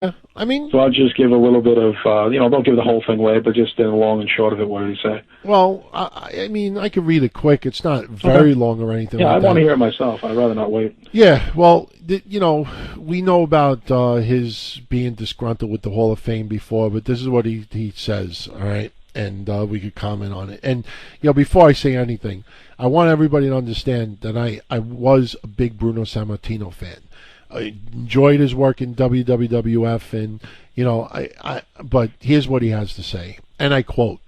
Yeah, I mean, So I'll just give a little bit of, don't give the whole thing away, but just in the long and short of it, what did he say? well, I mean, I could read it quick. It's not Okay. very long or anything Yeah, I like want that. to hear it myself. I'd rather not wait. Yeah, well, we know about his being disgruntled with the Hall of Fame before, but this is what he says, all right? And we could comment on it. And, before I say anything, I want everybody to understand that I was a big Bruno Sammartino fan. I enjoyed his work in WWF, and, but here's what he has to say. And I quote,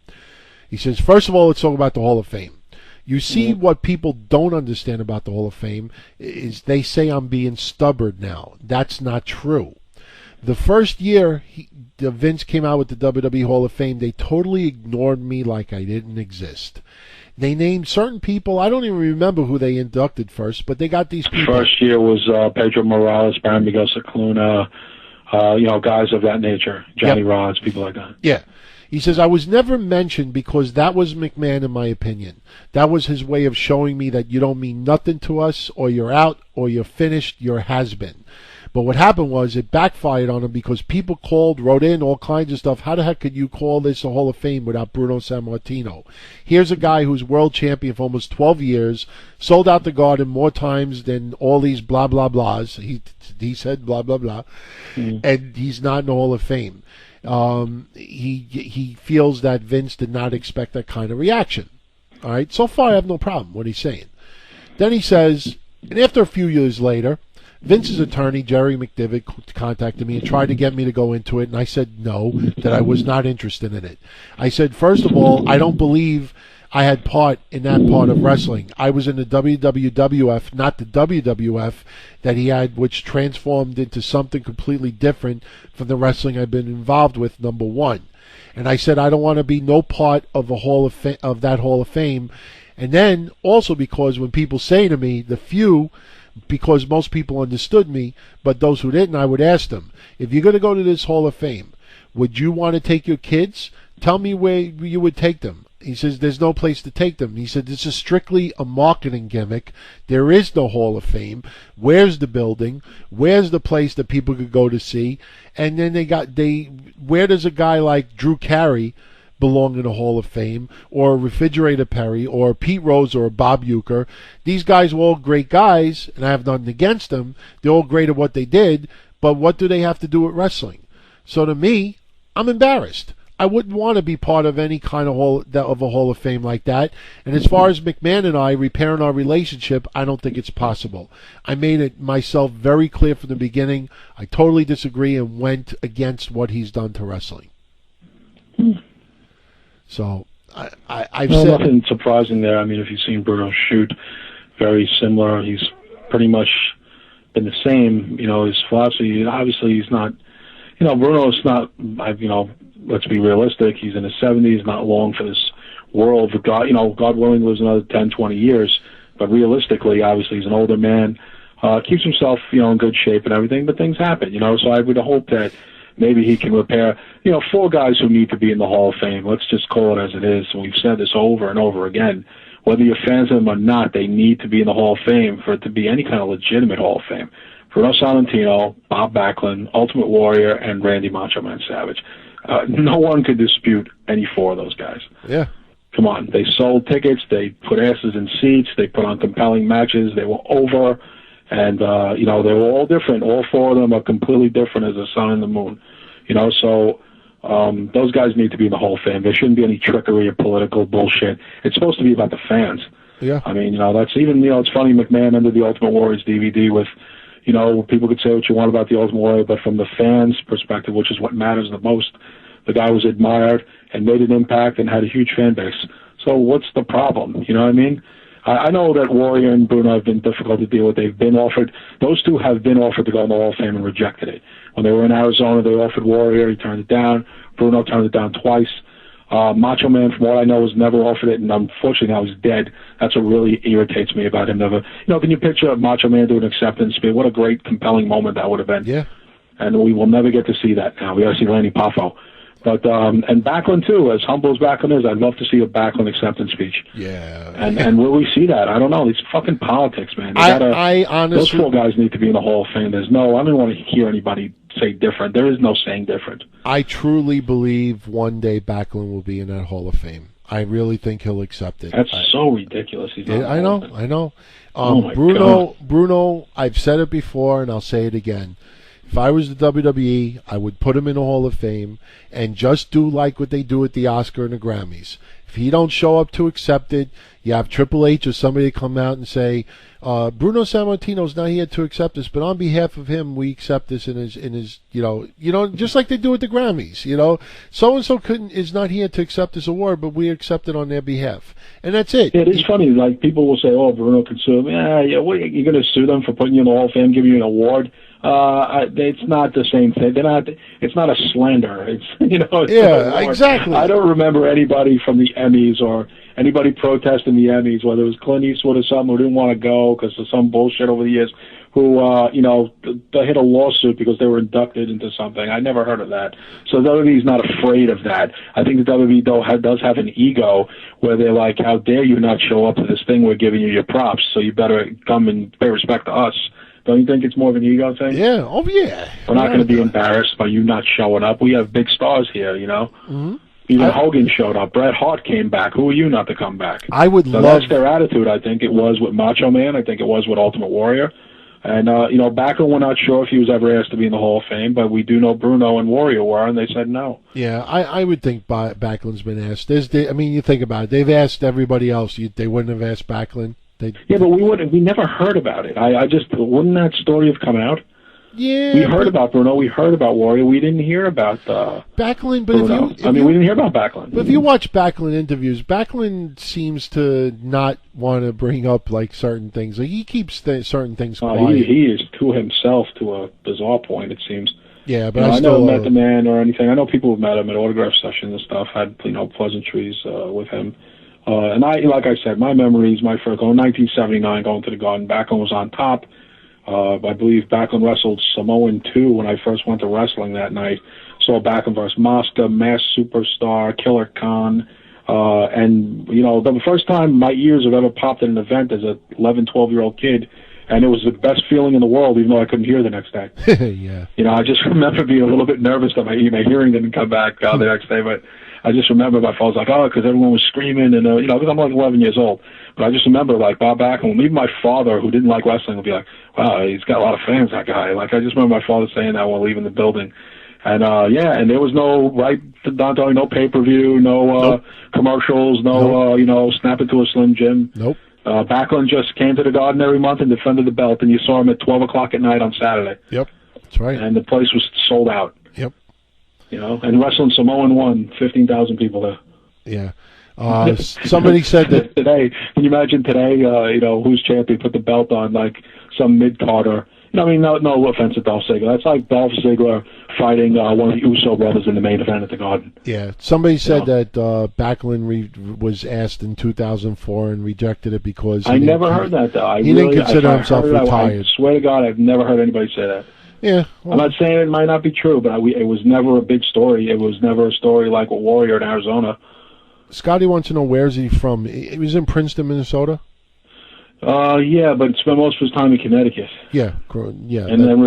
he says, first of all, let's talk about the Hall of Fame. You see, what people don't understand about the Hall of Fame is they say I'm being stubborn now. That's not true. The first year Vince came out with the WWE Hall of Fame, they totally ignored me like I didn't exist. They named certain people. I don't even remember who they inducted first, but they got these people. First year was Pedro Morales, Baron Miguel Cicluna, guys of that nature, Johnny Rods, people like that. Yeah. He says, I was never mentioned because that was McMahon, in my opinion. That was his way of showing me that you don't mean nothing to us, or you're out, or you're finished, you're has-been. But what happened was it backfired on him because people called, wrote in all kinds of stuff. How the heck could you call this a Hall of Fame without Bruno Sammartino? Here's a guy who's world champion for almost 12 years, sold out the Garden more times than all these blah, blah, blahs. He said blah, blah, blah. And he's not in the Hall of Fame. He feels that Vince did not expect that kind of reaction. All right, so far I have no problem what he's saying. Then he says, and after a few years later, Vince's attorney, Jerry McDivitt, contacted me and tried to get me to go into it, and I said no, that I was not interested in it. I said, first of all, I don't believe I had part in that part of wrestling. I was in the WWF, not the WWF that he had, which transformed into something completely different from the wrestling I've been involved with, number one. And I said I don't want to be no part of a of that Hall of Fame. And then also because when people say to me, because most people understood me, but those who didn't, I would ask them, if you're going to go to this Hall of Fame, would you want to take your kids? Tell me where you would take them. He says, there's no place to take them. He said, this is strictly a marketing gimmick. There is no Hall of Fame. Where's the building? Where's the place that people could go to see? And then where does a guy like Drew Carey belong in the Hall of Fame, or Refrigerator Perry, or Pete Rose, or Bob Uecker? These guys were all great guys, and I have nothing against them. They're all great at what they did, but what do they have to do with wrestling? So to me, I'm embarrassed. I wouldn't want to be part of any kind of a Hall of Fame like that. And as far as McMahon and I repairing our relationship, I don't think it's possible. I made it myself very clear from the beginning. I totally disagree and went against what he's done to wrestling. So I've said nothing surprising there. I mean, if you've seen Bruno shoot, very similar. He's pretty much been the same. His philosophy. Obviously, he's not. Bruno's not. Let's be realistic. He's in his 70s, not long for this world. God, God willing, lives another 10, 20 years. But realistically, obviously, he's an older man. Keeps himself, in good shape and everything. But things happen, So I would hope that maybe he can repair. 4 guys who need to be in the Hall of Fame. Let's just call it as it is. We've said this over and over again. Whether you're fans of them or not, they need to be in the Hall of Fame for it to be any kind of legitimate Hall of Fame. Bruno Sammartino, Bob Backlund, Ultimate Warrior, and Randy Macho Man Savage. No one could dispute any 4 of those guys. Yeah. Come on. They sold tickets. They put asses in seats. They put on compelling matches. They were over. And, they were all different. All 4 of them are completely different as the sun and the moon. So those guys need to be in the Hall of Fame. There shouldn't be any trickery or political bullshit. It's supposed to be about the fans. Yeah. I mean, that's even, it's funny, McMahon ended the Ultimate Warriors DVD with, people could say what you want about the Ultimate Warrior, but from the fans' perspective, which is what matters the most, the guy was admired and made an impact and had a huge fan base. So what's the problem? You know what I mean? I know that Warrior and Bruno have been difficult to deal with. They've been offered, those two have been offered to go in the Hall of Fame and rejected it. When they were in Arizona, they offered Warrior. He turned it down. Bruno turned it down twice. Macho Man, from what I know, was never offered it, and unfortunately now he's dead. That's what really irritates me about him. Never, can you picture Macho Man do an acceptance speech? What a great, compelling moment that would have been. Yeah. And we will never get to see that now. We got to see Lanny Poffo. But and Backlund too, as humble as Backlund is, I'd love to see a Backlund acceptance speech. Yeah. And will we see that? I don't know. These fucking politics, man. I honestly, those four guys need to be in the Hall of Fame. I don't want to hear anybody say different. There is no saying different. I truly believe one day Backlund will be in that Hall of Fame. I really think he'll accept it. That's so ridiculous. I know. Oh Bruno, I've said it before and I'll say it again. If I was the WWE, I would put him in the Hall of Fame and just do like what they do at the Oscar and the Grammys. If he don't show up to accept it, you have Triple H or somebody come out and say, Bruno Sammartino's not here to accept this, but on behalf of him, we accept this in his just like they do at the Grammys. So and so is not here to accept this award, but we accept it on their behalf, and that's it. It is funny. Like people will say, "Oh, Bruno can sue him." Yeah. What, you're going to sue them for putting you in the Hall of Fame, giving you an award? It's not the same thing. It's not a slander. It's exactly. I don't remember anybody from the Emmys or anybody protesting the Emmys, whether it was Clint Eastwood or something who didn't want to go because of some bullshit over the years, who they hit a lawsuit because they were inducted into something. I never heard of that. So the WWE's not afraid of that. I think the WWE does have an ego where they're like, how dare you not show up to this thing? We're giving you your props, so you better come and pay respect to us. Don't you think it's more of an ego thing? Yeah. Oh, yeah. We're not going to be embarrassed by you not showing up. We have big stars here, Mm-hmm. Even Hogan showed up. Bret Hart came back. Who are you not to come back? That's their attitude. I think it was with Macho Man. I think it was with Ultimate Warrior. And, Backlund, we're not sure if he was ever asked to be in the Hall of Fame, but we do know Bruno and Warrior were, and they said no. Yeah, I would think Backlund's been asked. You think about it. They've asked everybody else. They wouldn't have asked Backlund. Yeah, but we never heard about it. Wouldn't that story have come out? Yeah. We heard about Bruno. We heard about Warrior. We didn't hear about Backlund. But Bruno. We didn't hear about Backlund. But if you watch Backlund interviews, Backlund seems to not want to bring up like certain things. Like he keeps certain things quiet. He is to himself to a bizarre point. It seems. Yeah, but I never met the man or anything. I know people who've met him at autograph sessions and stuff. Had pleasantries with him. And like I said, my memories, my first goal, 1979, going to the Garden, Backlund was on top. I believe Backlund wrestled Samoan 2 when I first went to wrestling that night. Saw Backlund versus Mosca, Masked Superstar, Killer Khan. And, the first time my ears have ever popped at an event as a 11, 12-year-old kid, and it was the best feeling in the world, even though I couldn't hear the next day. Yeah. I just remember being a little bit nervous that my hearing didn't come back the next day, but I just remember my phone was like, because everyone was screaming, and, because I'm like 11 years old. But I just remember, like, Bob Backlund, even my father, who didn't like wrestling, would be like, wow, he's got a lot of fans, that guy. Like, I just remember my father saying that while leaving the building. And, and there was no pay-per-view, no commercials, no, snap it to a Slim Jim. Nope. Backlund just came to the Garden every month and defended the belt, and you saw him at 12 o'clock at night on Saturday. Yep, that's right. And the place was sold out. Yep. And wrestling Samoan 1, 15,000 people there. Yeah. Somebody said that today. Can you imagine today? Who's champion? Put the belt on like some mid-carder. No offense to Dolph Ziggler. That's like Dolph Ziggler fighting one of the Uso brothers in the main event at the Garden. Yeah. Somebody said that Backlund was asked in 2004 and rejected it because I never heard that though. He didn't consider himself retired. I swear to God, I've never heard anybody say that. Yeah, I'm not saying it might not be true, but it was never a big story. It was never a story like a Warrior in Arizona. Scotty wants to know where's he from. He was in Princeton, Minnesota. Yeah, but spent most of his time in Connecticut. Yeah, and then